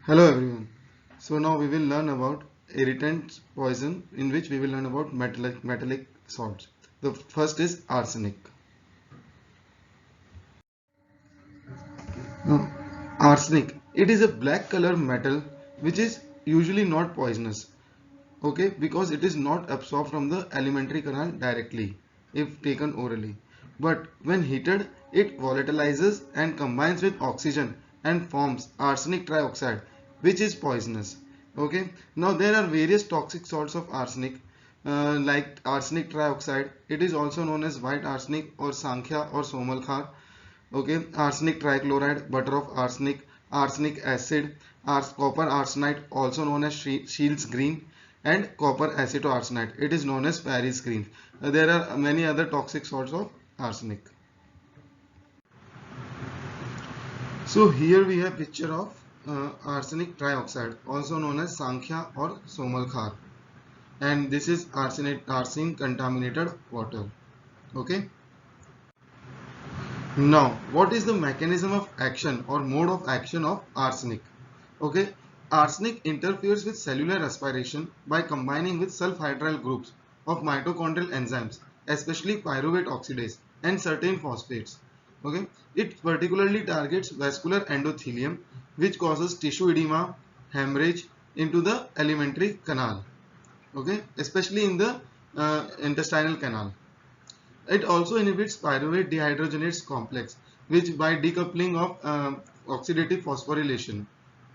Hello everyone. So now we will learn about irritant poison, in which we will learn about metallic salts. The first is arsenic. Now, arsenic, it is a black color metal which is usually not poisonous. Okay, because it is not absorbed from the alimentary canal directly if taken orally. But when heated, it volatilizes and combines with oxygen and forms arsenic trioxide, which is poisonous. Okay, now there are various toxic salts of arsenic, like arsenic trioxide. It is also known as white arsenic or sankhya or somalkhar. Okay, arsenic trichloride, butter of arsenic, arsenic acid, copper arsenite, also known as Shields green, and copper acetoarsenite. It is known as Paris green. There are many other toxic salts of arsenic. So here we have picture of arsenic trioxide, also known as sankhya or somalkhar, and this is arsenic contaminated water. Okay. Now, what is the mechanism of action or mode of action of arsenic? Okay, arsenic interferes with cellular respiration by combining with sulfhydryl groups of mitochondrial enzymes, especially pyruvate oxidase and certain phosphates. Okay, it particularly targets vascular endothelium, which causes tissue edema, hemorrhage into the alimentary canal. Okay, especially in the intestinal canal. It also inhibits pyruvate dehydrogenase complex, which by decoupling of oxidative phosphorylation.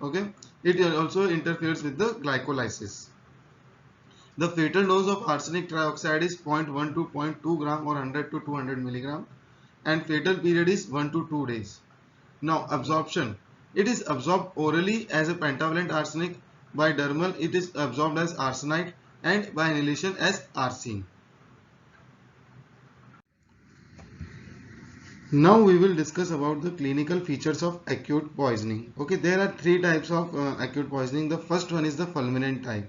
Okay, it also interferes with the glycolysis. The fatal dose of arsenic trioxide is 0.1 to 0.2 gram or 100 to 200 milligram, and fatal period is 1 to 2 days. Now, absorption. It is absorbed orally as a pentavalent arsenic. By dermal, it is absorbed as arsenite, and by inhalation as arsine. Now we will discuss about the clinical features of acute poisoning. Okay, there are three types of acute poisoning. The first one is the fulminant type.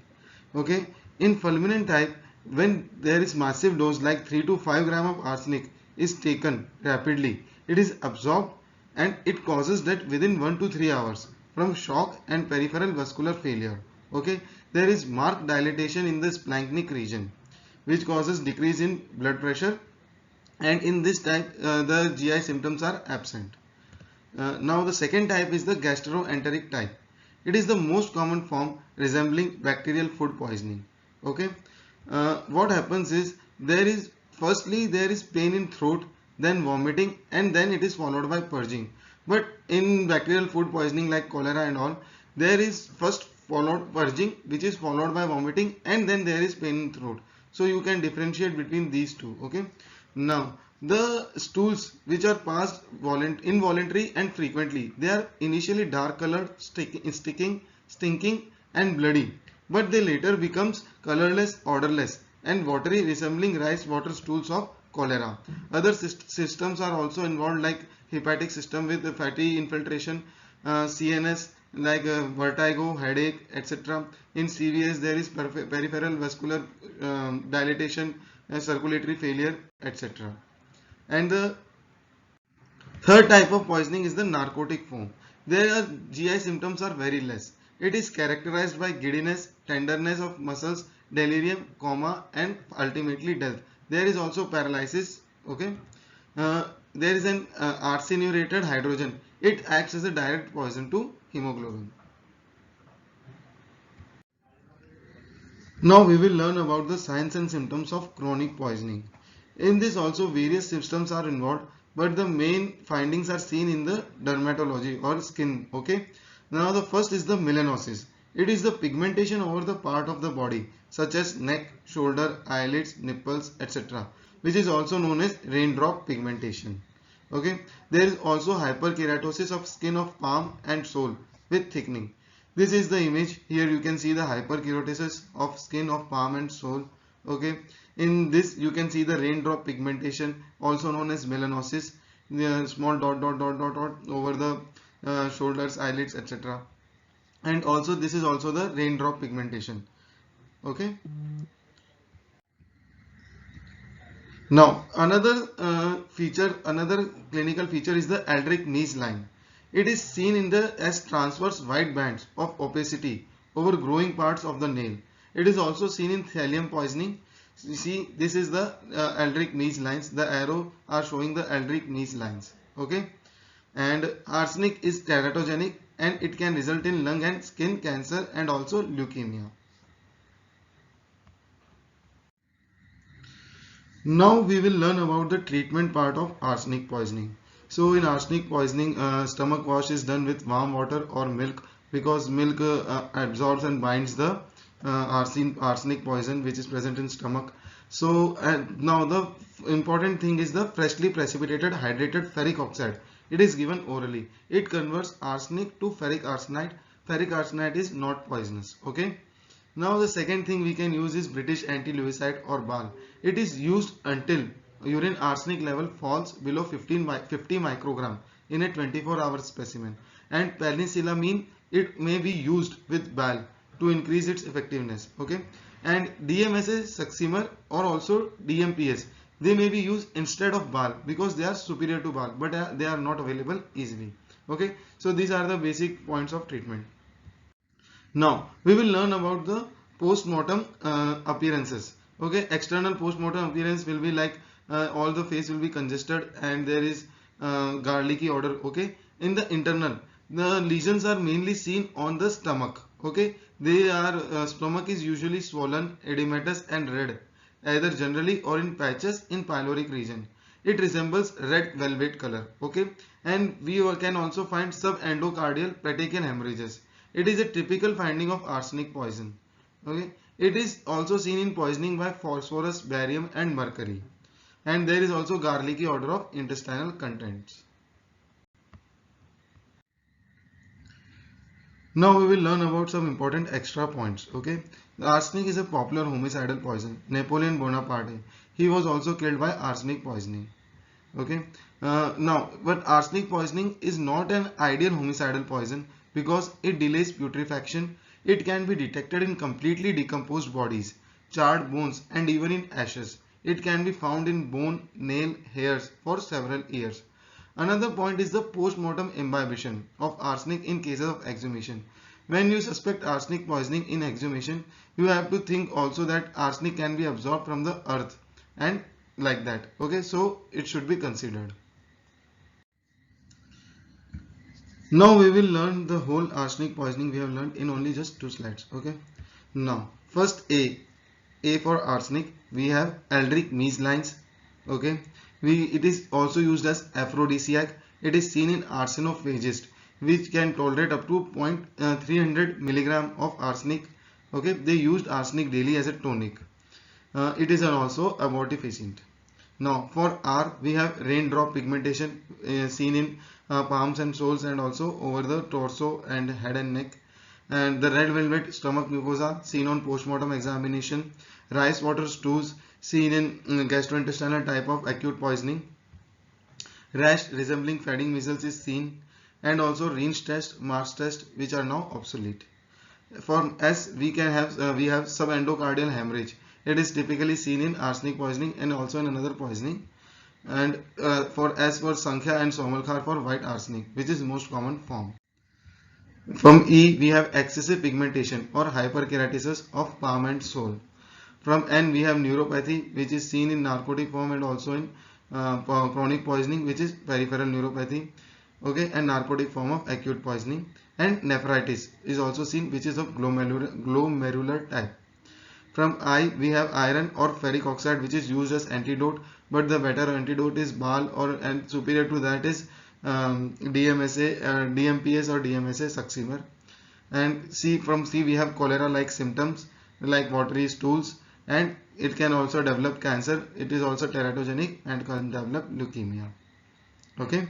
Okay, in fulminant type, when there is massive dose like 3 to 5 gram of arsenic is taken rapidly, it is absorbed and it causes death within 1 to 3 hours from shock and peripheral vascular failure. Okay, there is marked dilatation in the splanchnic region, which causes decrease in blood pressure, and in this type the GI symptoms are absent. Now the second type is the gastroenteric type. It is the most common form resembling bacterial food poisoning. Okay, what happens is there is pain in throat, then vomiting, and then it is followed by purging. But in bacterial food poisoning like cholera and all, there is first followed purging, which is followed by vomiting, and then there is pain in throat. So you can differentiate between these two. Okay. Now, the stools which are passed involuntary and frequently, they are initially dark colored, stinking and bloody, but they later becomes colorless, odorless and watery, resembling rice water stools of cholera. Other systems are also involved, like hepatic system with fatty infiltration, CNS like vertigo, headache, etc. In CVS there is peripheral vascular dilatation, circulatory failure, etc. And the third type of poisoning is the narcotic form. Their GI symptoms are very less. It is characterized by giddiness, tenderness of muscles, delirium, coma, and ultimately death. There is also paralysis. Okay, there is an arseniurated hydrogen. It acts as a direct poison to hemoglobin. Now we will learn about the signs and symptoms of chronic poisoning. In this also various systems are involved, but the main findings are seen in the dermatology or skin. Okay. Now the first is the melanosis. It is the pigmentation over the part of the body such as neck, shoulder, eyelids, nipples, etc., which is also known as raindrop pigmentation. Okay. There is also hyperkeratosis of skin of palm and sole with thickening. This is the image. Here you can see the hyperkeratosis of skin of palm and sole. Okay, in this you can see the raindrop pigmentation, also known as melanosis, the small dot over the shoulders, eyelids, etc. And also this is also the raindrop pigmentation. Okay. Now another another clinical feature is the Aldrich-Nies line. It is seen in the as transverse white bands of opacity over growing parts of the nail. It is also seen in thallium poisoning. You see, this is the Aldrich Mees lines. The arrow are showing the Aldrich Mees lines. Okay, and arsenic is teratogenic and it can result in lung and skin cancer and also leukemia. Now we will learn about the treatment part of arsenic poisoning. So in arsenic poisoning, stomach wash is done with warm water or milk, because milk absorbs and binds the arsenic poison which is present in stomach. So now the important thing is the freshly precipitated hydrated ferric oxide. It is given orally. It converts arsenic to ferric arsenide. Ferric arsenide is not poisonous. Okay. Now the second thing we can use is British anti-Lewisite or BAL. It is used until urine arsenic level falls below 50 microgram in a 24-hour specimen. And penicillamine, it may be used with BAL to increase its effectiveness. Okay. And DMSA, Succimer or also DMPS, they may be used instead of BAL because they are superior to BAL, but they are not available easily. Okay. So these are the basic points of treatment. Now we will learn about the post-mortem appearances. Okay, external post-mortem appearance will be like all the face will be congested and there is garlicky odor. Okay, in the internal, the lesions are mainly seen on the stomach. Okay, they are stomach is usually swollen, edematous and red, either generally or in patches in pyloric region. It resembles red velvet color. Okay, and we can also find subendocardial petechial hemorrhages. It is a typical finding of arsenic poison. Okay, it is also seen in poisoning by phosphorus, barium and mercury. And there is also garlicky odor of intestinal contents. Now we will learn about some important extra points. Okay, the arsenic is a popular homicidal poison. Napoleon Bonaparte, he was also killed by arsenic poisoning. Okay, but arsenic poisoning is not an ideal homicidal poison because it delays putrefaction. It can be detected in completely decomposed bodies, charred bones and even in ashes. It can be found in bone, nail, hairs for several years. Another point is the post-mortem imbibition of arsenic in cases of exhumation. When you suspect arsenic poisoning in exhumation, you have to think also that arsenic can be absorbed from the earth and like that. Okay, so it should be considered. Now we will learn the whole arsenic poisoning we have learned in only just 2 slides. Okay, now first A for arsenic, we have Aldrich Mees lines. Okay, it is also used as aphrodisiac. It is seen in arsenophagists which can tolerate up to 0.300 milligram of arsenic. Okay, they used arsenic daily as a tonic. It is also abortifacient. Now for R we have raindrop pigmentation seen in palms and soles and also over the torso and head and neck. And the red velvet stomach mucosa seen on postmortem examination. Rice water stews seen in gastrointestinal type of acute poisoning. Rash resembling fading measles is seen, and also Rein's test, Mars test, which are now obsolete. For S we can have we have subendocardial hemorrhage. It is typically seen in arsenic poisoning and also in another poisoning. And for S for Sankhya and Somalkar for white arsenic, which is most common form. From E we have excessive pigmentation or hyperkeratosis of palm and sole. From N we have neuropathy, which is seen in narcotic form and also in chronic poisoning, which is peripheral neuropathy. Okay, and narcotic form of acute poisoning. And nephritis is also seen, which is of glomerular type. From I we have iron or ferric oxide, which is used as antidote, but the better antidote is BAL, and superior to that is DMSA, DMPS or DMSA Succimer. And from C we have cholera like symptoms like watery stools, and it can also develop cancer. It is also teratogenic and can develop leukemia. Okay.